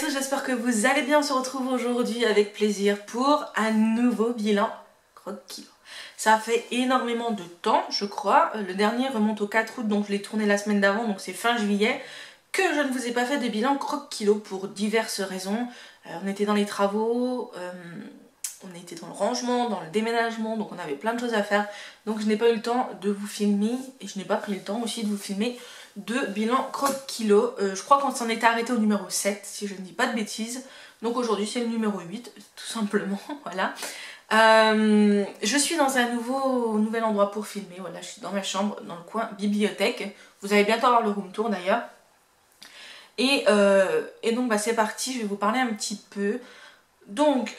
tous, j'espère que vous allez bien. On se retrouve aujourd'hui avec plaisir pour un nouveau bilan croque-kilo. Ça fait énormément de temps, je crois. Le dernier remonte au 4 août, donc je l'ai tourné la semaine d'avant, donc c'est fin juillet, que je ne vous ai pas fait de bilan croque-kilo pour diverses raisons. On était dans les travaux, on était dans le rangement, dans le déménagement, donc on avait plein de choses à faire. Donc je n'ai pas eu le temps de vous filmer et je n'ai pas pris le temps aussi de vous filmer de bilan croque-kilo. Je crois qu'on s'en était arrêté au numéro 7, si je ne dis pas de bêtises. Donc aujourd'hui c'est le numéro 8, tout simplement, voilà. Je suis dans un nouvel endroit pour filmer, voilà, je suis dans ma chambre, dans le coin bibliothèque. Vous allez bientôt avoir le room tour d'ailleurs. Et donc bah, c'est parti, je vais vous parler un petit peu. Donc,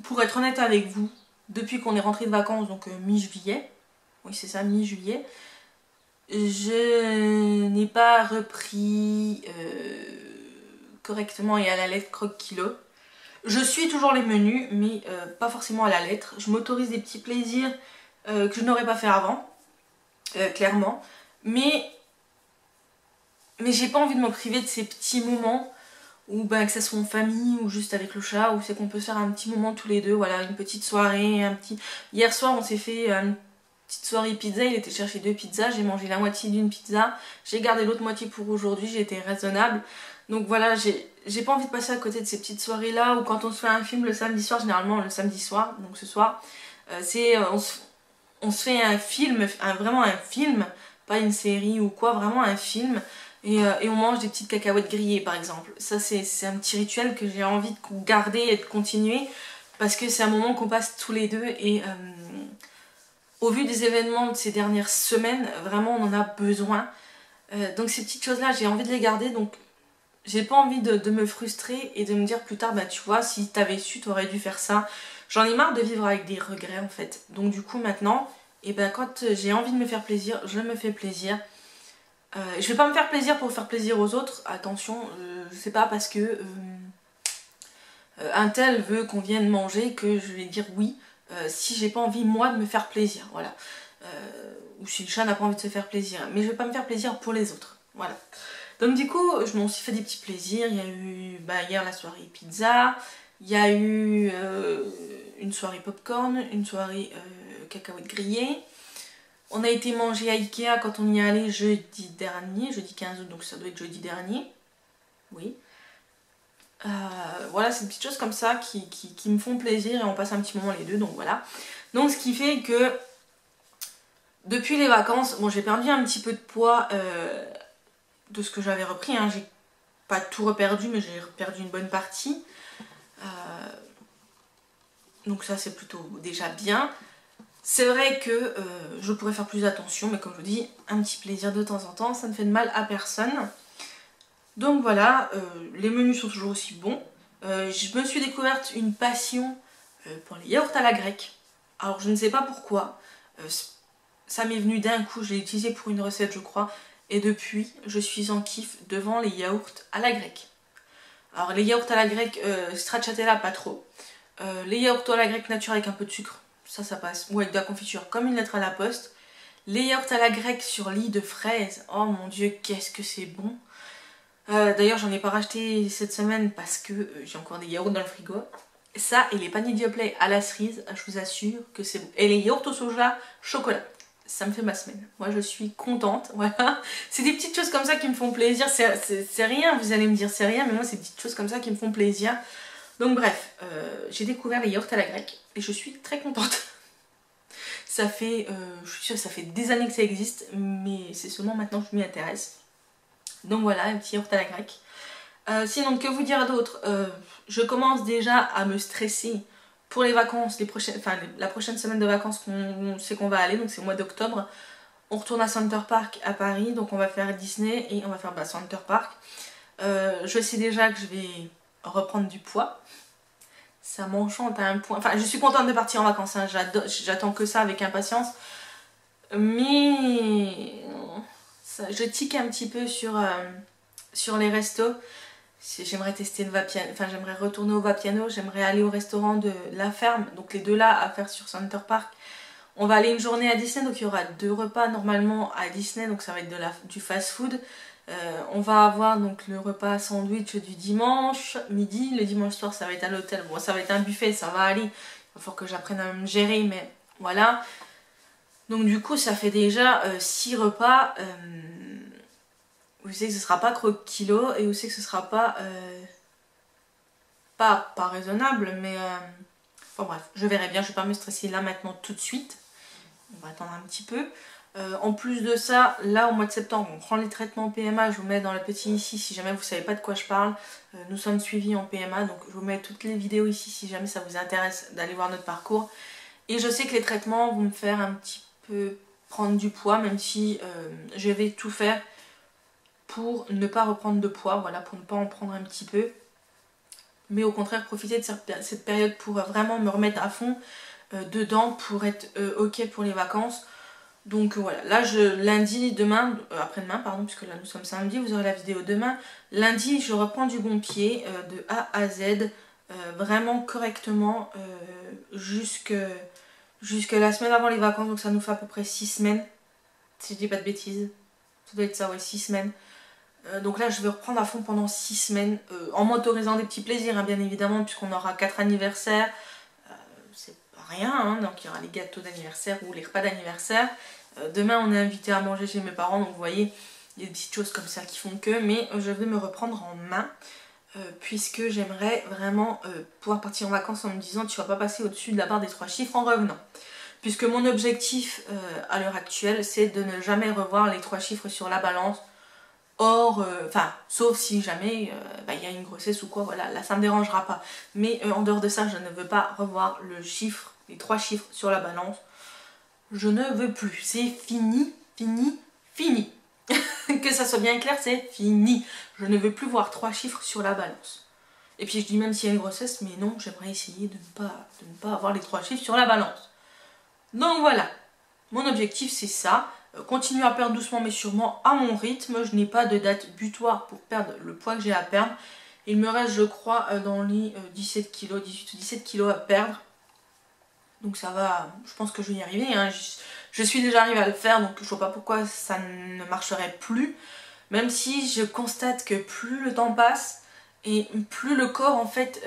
pour être honnête avec vous, depuis qu'on est rentré de vacances, donc mi-juillet, oui c'est ça, mi-juillet, je n'ai pas repris correctement et à la lettre croque-kilo. Je suis toujours les menus, mais pas forcément à la lettre. Je m'autorise des petits plaisirs que je n'aurais pas fait avant, clairement. Mais j'ai pas envie de me priver de ces petits moments ou ben, que ça soit en famille ou juste avec le chat, ou c'est qu'on peut faire un petit moment tous les deux, voilà, une petite soirée, un petit... Hier soir on s'est fait une petite soirée pizza, il était chercher 2 pizzas, j'ai mangé la moitié d'une pizza, j'ai gardé l'autre moitié pour aujourd'hui, j'ai été raisonnable. Donc voilà, j'ai pas envie de passer à côté de ces petites soirées là, ou quand on se fait un film le samedi soir, généralement le samedi soir, donc ce soir, on se fait un film, vraiment un film, pas une série ou quoi, vraiment un film. Et on mange des petites cacahuètes grillées par exemple. Ça c'est un petit rituel que j'ai envie de garder et de continuer parce que c'est un moment qu'on passe tous les deux et au vu des événements de ces dernières semaines, vraiment on en a besoin. Donc ces petites choses là j'ai envie de les garder, donc j'ai pas envie de me frustrer et de me dire plus tard bah tu vois si t'avais su t'aurais dû faire ça. J'en ai marre de vivre avec des regrets en fait. Donc du coup maintenant, et ben, quand j'ai envie de me faire plaisir, je me fais plaisir. Je vais pas me faire plaisir pour faire plaisir aux autres, attention, c'est pas parce que un tel veut qu'on vienne manger que je vais dire oui, si j'ai pas envie moi de me faire plaisir, voilà. Ou si le chat n'a pas envie de se faire plaisir, mais je vais pas me faire plaisir pour les autres, voilà. Donc du coup, je m'en suis fait des petits plaisirs, il y a eu bah, hier la soirée pizza, il y a eu une soirée popcorn, une soirée cacahuètes grillées. On a été manger à Ikea quand on y est allé jeudi dernier, jeudi 15 août, donc ça doit être jeudi dernier. Oui. Voilà, c'est des petites choses comme ça qui me font plaisir et on passe un petit moment les deux, donc voilà. Donc ce qui fait que depuis les vacances, bon j'ai perdu un petit peu de poids de ce que j'avais repris, hein. J'ai pas tout reperdu, mais j'ai perdu une bonne partie. Donc ça c'est plutôt déjà bien. C'est vrai que je pourrais faire plus attention, mais comme je vous dis, un petit plaisir de temps en temps, ça ne fait de mal à personne. Donc voilà, les menus sont toujours aussi bons. Je me suis découverte une passion pour les yaourts à la grecque. Alors je ne sais pas pourquoi, ça m'est venu d'un coup, je l'ai utilisé pour une recette je crois, et depuis je suis en kiff devant les yaourts à la grecque. Alors les yaourts à la grecque, stracciatella pas trop. Les yaourts à la grecque nature avec un peu de sucre, ça passe, ou avec de la confiture comme une lettre à la poste. Les yaourts à la grecque sur lit de fraises, oh mon dieu qu'est-ce que c'est bon. D'ailleurs j'en ai pas racheté cette semaine parce que j'ai encore des yaourts dans le frigo. Ça et les paniers Dioplay à la cerise, je vous assure que c'est bon. Et les yaourts au soja chocolat, ça me fait ma semaine. Moi je suis contente, voilà. C'est des petites choses comme ça qui me font plaisir, c'est rien, vous allez me dire c'est rien, mais moi c'est des petites choses comme ça qui me font plaisir. Donc bref, j'ai découvert les yaourts à la grecque et je suis très contente. Ça fait, je suis sûre que ça fait des années que ça existe, mais c'est seulement maintenant que je m'y intéresse. Donc voilà, un petit yaourt à la grecque. Sinon, que vous dire d'autre, je commence déjà à me stresser pour les vacances, la prochaine semaine de vacances qu'on sait qu'on va aller, donc c'est au mois d'octobre. On retourne à Center Park à Paris, donc on va faire Disney et on va faire Center Park. Je sais déjà que je vais reprendre du poids. Ça m'enchante à un point. Enfin, je suis contente de partir en vacances, hein. J'attends que ça avec impatience. Mais je tique un petit peu sur les restos. J'aimerais tester le Vapiano, enfin j'aimerais retourner au Vapiano, j'aimerais aller au restaurant de La Ferme, donc les deux là à faire sur Center Park. On va aller une journée à Disney, donc il y aura 2 repas normalement à Disney, donc ça va être du fast food. On va avoir donc le repas sandwich du dimanche midi. Le dimanche soir ça va être à l'hôtel. Bon, ça va être un buffet, ça va aller. Il va falloir que j'apprenne à me gérer, mais voilà. Donc du coup ça fait déjà 6 repas. Vous savez que ce sera pas croque-kilo et vous savez que ce sera pas... pas raisonnable, mais... Enfin bref, je verrai bien, je vais pas me stresser là maintenant tout de suite. On va attendre un petit peu. En plus de ça, là au mois de septembre, on prend les traitements PMA, je vous mets dans la petite ici si jamais vous savez pas de quoi je parle. Nous sommes suivis en PMA, donc je vous mets toutes les vidéos ici si jamais ça vous intéresse d'aller voir notre parcours. Et je sais que les traitements vont me faire un petit peu prendre du poids, même si je vais tout faire pour ne pas reprendre de poids, voilà, pour ne pas en prendre un petit peu. Mais au contraire, profiter de cette période pour vraiment me remettre à fond dedans, pour être ok pour les vacances. Donc voilà, là lundi, demain, après-demain pardon, puisque là nous sommes samedi, vous aurez la vidéo demain. Lundi, je reprends du bon pied, de A à Z, vraiment correctement, jusque la semaine avant les vacances, donc ça nous fait à peu près 6 semaines, si je dis pas de bêtises. Ça doit être ça, ouais, 6 semaines. Donc là je vais reprendre à fond pendant 6 semaines, en m'autorisant des petits plaisirs, hein, bien évidemment, puisqu'on aura 4 anniversaires. C'est pas rien, hein, donc il y aura les gâteaux d'anniversaire ou les repas d'anniversaire. Demain on est invité à manger chez mes parents, donc vous voyez, il y a des petites choses comme ça qui font que, mais je vais me reprendre en main, puisque j'aimerais vraiment pouvoir partir en vacances en me disant tu vas pas passer au-dessus de la barre des 3 chiffres en revenant. Puisque mon objectif à l'heure actuelle, c'est de ne jamais revoir les 3 chiffres sur la balance. Or, sauf si jamais y a une grossesse ou quoi, voilà, là ça me dérangera pas. Mais en dehors de ça, je ne veux pas revoir le chiffre, les 3 chiffres sur la balance. Je ne veux plus. C'est fini, fini, fini. Que ça soit bien clair, c'est fini. Je ne veux plus voir 3 chiffres sur la balance. Et puis je dis même s'il y a une grossesse, mais non, j'aimerais essayer de ne pas avoir les 3 chiffres sur la balance. Donc voilà, mon objectif c'est ça. Continuer à perdre doucement mais sûrement à mon rythme. Je n'ai pas de date butoir pour perdre le poids que j'ai à perdre. Il me reste, je crois, dans les 17 kg, 18 ou 17 kg à perdre. Donc ça va, je pense que je vais y arriver. Hein. Je suis déjà arrivée à le faire, donc je vois pas pourquoi ça ne marcherait plus. Même si je constate que plus le temps passe et plus le corps en fait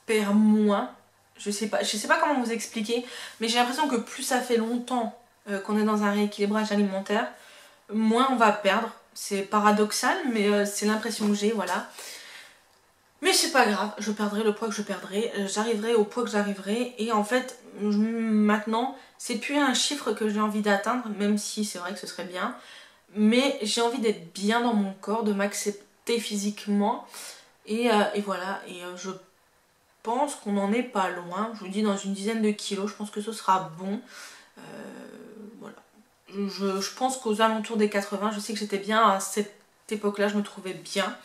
perd moins. Je sais pas comment vous expliquer, mais j'ai l'impression que plus ça fait longtemps qu'on est dans un rééquilibrage alimentaire, moins on va perdre. C'est paradoxal, mais c'est l'impression que j'ai, voilà. Mais c'est pas grave, je perdrai le poids que je perdrai, j'arriverai au poids que j'arriverai, et en fait, maintenant, c'est plus un chiffre que j'ai envie d'atteindre, même si c'est vrai que ce serait bien, mais j'ai envie d'être bien dans mon corps, de m'accepter physiquement, et voilà, et je pense qu'on n'en est pas loin, je vous dis dans une dizaine de kilos, je pense que ce sera bon. Voilà. Je pense qu'aux alentours des 80, je sais que j'étais bien à cette époque-là, je me trouvais bien.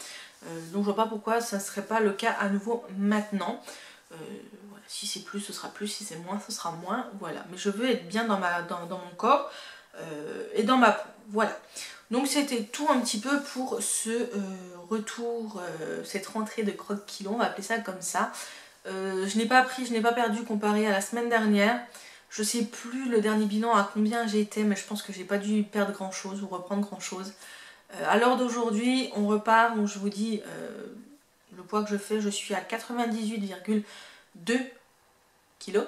Donc je vois pas pourquoi ça ne serait pas le cas à nouveau maintenant. Voilà. Si c'est plus, ce sera plus, si c'est moins, ce sera moins. Voilà. Mais je veux être bien dans mon corps et dans ma peau. Voilà. Donc c'était tout un petit peu pour ce retour, cette rentrée de croque-kilo, on va appeler ça comme ça. Je n'ai pas pris, je n'ai pas perdu comparé à la semaine dernière. Je sais plus le dernier bilan à combien j'ai été, mais je pense que j'ai pas dû perdre grand chose ou reprendre grand chose. À l'heure d'aujourd'hui, on repart, donc je vous dis le poids que je fais, je suis à 98,2 kg.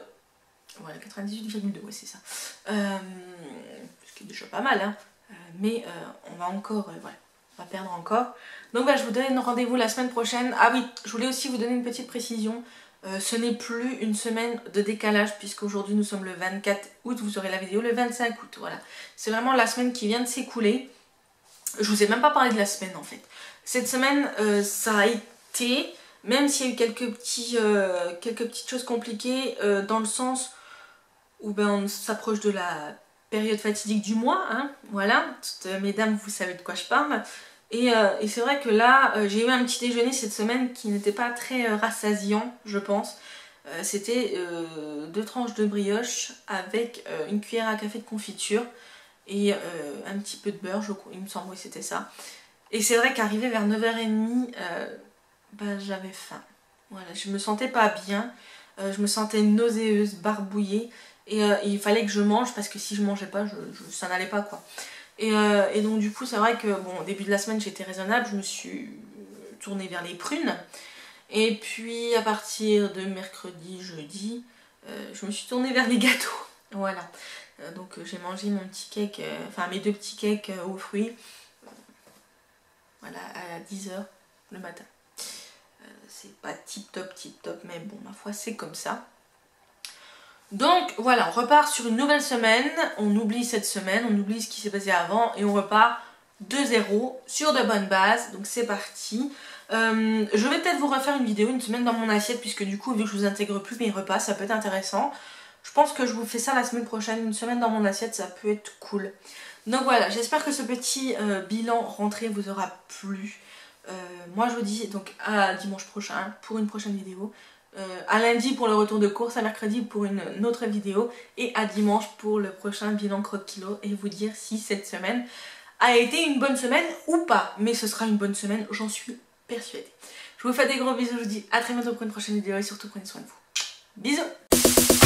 Voilà, 98,2, ouais, c'est ça. Ce qui est déjà pas mal, hein. Mais on va encore, voilà, on va perdre encore. Donc voilà, je vous donne rendez-vous la semaine prochaine. Ah oui, je voulais aussi vous donner une petite précision. Ce n'est plus une semaine de décalage, puisqu'aujourd'hui nous sommes le 24 août, vous aurez la vidéo le 25 août, voilà. C'est vraiment la semaine qui vient de s'écouler. Je vous ai même pas parlé de la semaine en fait. Cette semaine, ça a été, même s'il y a eu quelques petites choses compliquées, dans le sens où on s'approche de la période fatidique du mois, hein, voilà, toutes mesdames vous savez de quoi je parle. Et c'est vrai que là, j'ai eu un petit déjeuner cette semaine qui n'était pas très rassasiant, je pense. C'était 2 tranches de brioche avec une cuillère à café de confiture et un petit peu de beurre, il me semble, oui c'était ça. Et c'est vrai qu'arrivé vers 9h30, j'avais faim. Voilà, je me sentais pas bien, je me sentais nauséeuse, barbouillée, et il fallait que je mange parce que si je mangeais pas, ça n'allait pas quoi. Et donc du coup c'est vrai que bon, au début de la semaine j'étais raisonnable, je me suis tournée vers les prunes. Et puis à partir de mercredi, jeudi, je me suis tournée vers les gâteaux. Voilà. Donc j'ai mangé mon petit cake, enfin mes 2 petits cakes aux fruits. Voilà, à 10 h le matin. C'est pas tip top, mais bon, ma foi, c'est comme ça. Donc voilà, on repart sur une nouvelle semaine, on oublie cette semaine, on oublie ce qui s'est passé avant et on repart de zéro sur de bonnes bases. Donc c'est parti. Je vais peut-être vous refaire une vidéo, une semaine dans mon assiette, puisque du coup, vu que je vous intègre plus mes repas, ça peut être intéressant. Je pense que je vous fais ça la semaine prochaine, une semaine dans mon assiette, ça peut être cool. Donc voilà, j'espère que ce petit bilan rentrée vous aura plu. Moi je vous dis donc à dimanche prochain pour une prochaine vidéo. À lundi pour le retour de course, à mercredi pour une autre vidéo et à dimanche pour le prochain bilan croque-kilo et vous dire si cette semaine a été une bonne semaine ou pas. Mais ce sera une bonne semaine, j'en suis persuadée. Je vous fais des gros bisous, je vous dis à très bientôt pour une prochaine vidéo et surtout prenez soin de vous. Bisous.